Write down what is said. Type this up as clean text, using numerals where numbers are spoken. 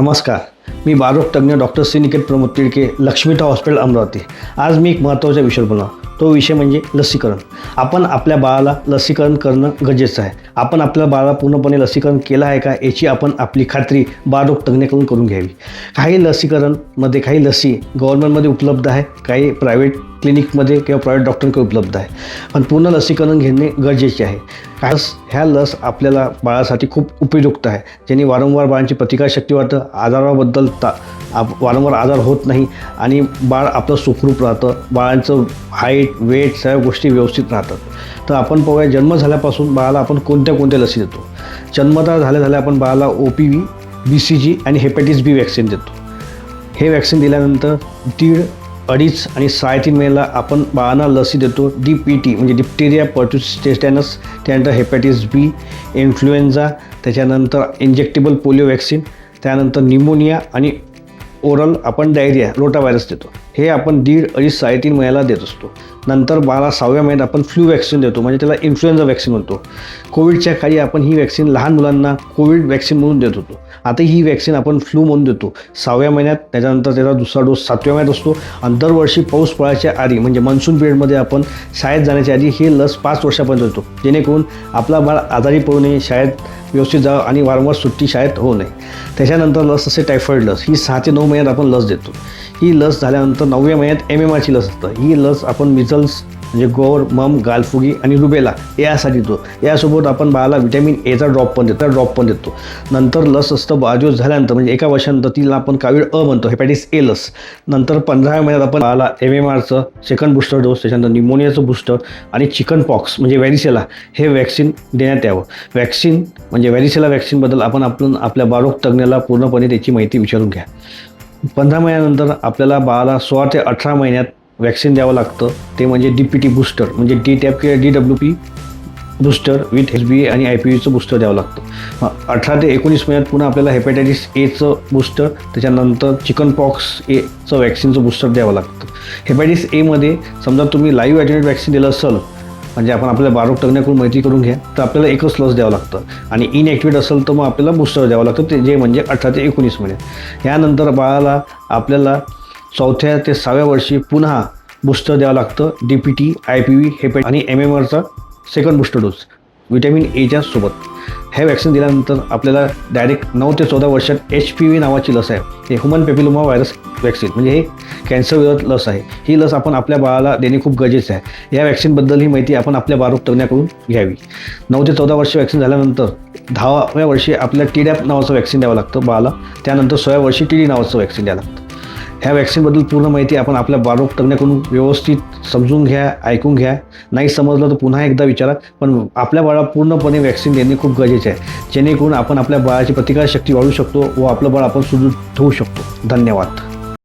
नमस्कार, मी बालरोग तज्ञ डॉक्टर श्रीनिकेत प्रमोद तिडके, लक्ष्मीता हॉस्पिटल अमरावती। आज मी एक महत्त्वाचा विषय बोलणार। तो विषय म्हणजे लसीकरण। आपण आपल्या बाळाला लसीकरण करणं गरजेचं आहे। आपण आपल्या बाळाला पूर्णपणे लसीकरण केलं आहे का याची आपण आपली खात्री बालरोग तज्ञाकडून करून घ्यावी। काही लसीकरणमध्ये काही लसी गव्हर्नमेंटमध्ये उपलब्ध आहे, काही प्रायव्हेट क्लिनिकमध्ये किंवा प्रायव्हेट डॉक्टरांकडे उपलब्ध आहे, पण पूर्ण लसीकरण घेणे गरजेचे आहे। ह्या लस आपल्याला बाळासाठी खूप उपयुक्त आहे, ज्याने वारंवार बाळांची प्रतिकारशक्ती वाढतं, आजाराबद्दल वारंवार आजार होत नाही आणि बाळ आपलं सुखरूप राहतं। बाळांचं हाईट वेट सगळ्या गोष्टी व्यवस्थित राहतात। तर आपण पाहूया जन्म झाल्यापासून बाळाला आपण कोणत्या लसी देतो। जन्मता झाल्या आपण बाळाला OPV, BCG आणि हेपॅटिस B वॅक्सिन देतो। हे वॅक्सिन दिल्यानंतर 1.5, 2.5 आणि 3.5 महिन्याला आपण बाळांना लसी देतो। DPT म्हणजे डिप्टेरिया, पर्ट्युसिस टेटॅनस, त्यानंतर हेपॅटिस B, इन्फ्लुएन्झा, त्याच्यानंतर इंजेक्टेबल पोलिओ वॅक्सिन, त्यानंतर निमोनिया आणि ओरल आपण डायरिया, रोटा व्हायरस देतो। हे आपण 1.5, 2.5, 3.5 महिन्याला देत असतो। नंतर बाळाला 6व्या महिन्यात आपण फ्लू वॅक्सिन देतो, म्हणजे त्याला इन्फ्लुएन्झा वॅक्सिन म्हणतो। कोविडच्या काळी आपण ही वॅक्सिन लहान मुलांना कोविड वॅक्सिन म्हणून देत होतो। आता ही वॅक्सिन आपण फ्लू म्हणून देतो 6व्या महिन्यात, त्याच्यानंतर त्याचा दुसरा डोस 7व्या महिन्यात असतो। आणि दरवर्षी पाऊस पडायच्या आधी म्हणजे मान्सून पिरियडमध्ये आपण शाळेत जाण्याच्या आधी ही लस 5 वर्षापर्यंत देतो, जेणेकरून आपला बाळ आजारी पडू नये, शाळेत व्यवस्थित जावं आणि वारंवार सुट्टी शाळेत होऊ नये। त्याच्यानंतर लस असते टायफॉईड लस, ही 6 ते 9 महिन्यात आपण लस देतो। ही लस झाल्यानंतर 9व्या महिन्यात MMRची लस असतं। ही लस आपण मिझल्स म्हणजे गोवर, मम, गालफुगी आणि रुबेला यासाठी देतो। यासोबत आपण बाळाला व्हिटॅमिन Aचा ड्रॉप पण देतो। नंतर लस असतं 12 दिवस झाल्यानंतर म्हणजे 1 वर्षानंतर तिला आपण कावीळ अ म्हणतो, हेपॅटिस A लस। नंतर 15व्या महिन्यात आपण बाळाला MMRचं सेकंड बूस्टर डोस, त्याच्यानंतर निमोनियाचं बूस्टर आणि चिकन पॉक्स म्हणजे व्हॅरिसेला हे वॅक्सिन देण्यात यावं। वॅक्सिन म्हणजे व्हॅरिसेला वॅक्सिनबद्दल आपण आपल्या बालरोग तज्ञाला पूर्णपणे त्याची माहिती विचारून घ्या। 15 महिन्यानंतर आपल्याला बाळाला 16 ते 18 महिन्यात वॅक्सिन द्यावं लागतं, ते म्हणजे DPT बूस्टर म्हणजे DTaP किंवा DWP बूस्टर विथ HBA आणि IPVचं बूस्टर द्यावं लागतं। 18 ते 19 महिन्यात पुन्हा आपल्याला हेपॅटायटिस Aचं बूस्टर, त्याच्यानंतर चिकन पॉक्स Aचं वॅक्सिनचं बूस्टर द्यावं लागतं। हेपॅटिस Aमध्ये समजा तुम्ही लाईव्ह ॲटेन्युएट वॅक्सिन दिलं असेल, म्हणजे आपण आपल्या बालरोग तज्ञाकडून माहिती करून घ्या, तर आपल्याला एकच लस द्यावं लागतं। आणि इनॲक्टिवेट असेल तर मग आपल्याला बूस्टर द्यावं लागतं, ते जे म्हणजे 18 ते 19 महिने। यानंतर बाळाला आपल्याला 4थ्या ते 6व्या वर्षी पुन्हा बूस्टर द्यावं लागतं, DPT, IPV, हेपॅट आणि MMRचा सेकंड बूस्टर डोस व्हिटॅमिन Aच्या सोबत। हे वॅक्सिन दिल्यानंतर आपल्याला डायरेक्ट 9 ते 14 वर्षात HPV नावाची लस आहे, हे ह्युमन पेपिलोमा व्हायरस वॅक्सिन म्हणजे हे कॅन्सर विरोधी लस आहे। ही लस आपण आपल्या बाळाला देणे खूप गरजेचं आहे। या वॅक्सिनबद्दल ही माहिती आपण आपल्या बालरोग तज्ञाकडून घ्यावी। 9 ते 14 वर्ष वॅक्सिन झाल्यानंतर 10व्या वर्षी आपल्याला TDAP नावाचं वॅक्सिन द्यावं लागतं बाळाला, त्यानंतर 6व्या वर्षी TD नावाचं वॅक्सिन द्यावं लागतं। ह्या वॅक्सिनबद्दल पूर्ण माहिती आपण आपल्या बालरोग तज्ञाकडून व्यवस्थित समजून घ्या, ऐकून घ्या। नाही समजलं तर पुन्हा एकदा विचारा, पण आपल्या बाळाला पूर्णपणे वॅक्सिन देणे खूप गरजेचे आहे, जेणेकरून आपण आपल्या बाळाची प्रतिकारशक्ती वाढवू शकतो व आपलं बाळ आपण सुदृढ ठेवू शकतो। धन्यवाद।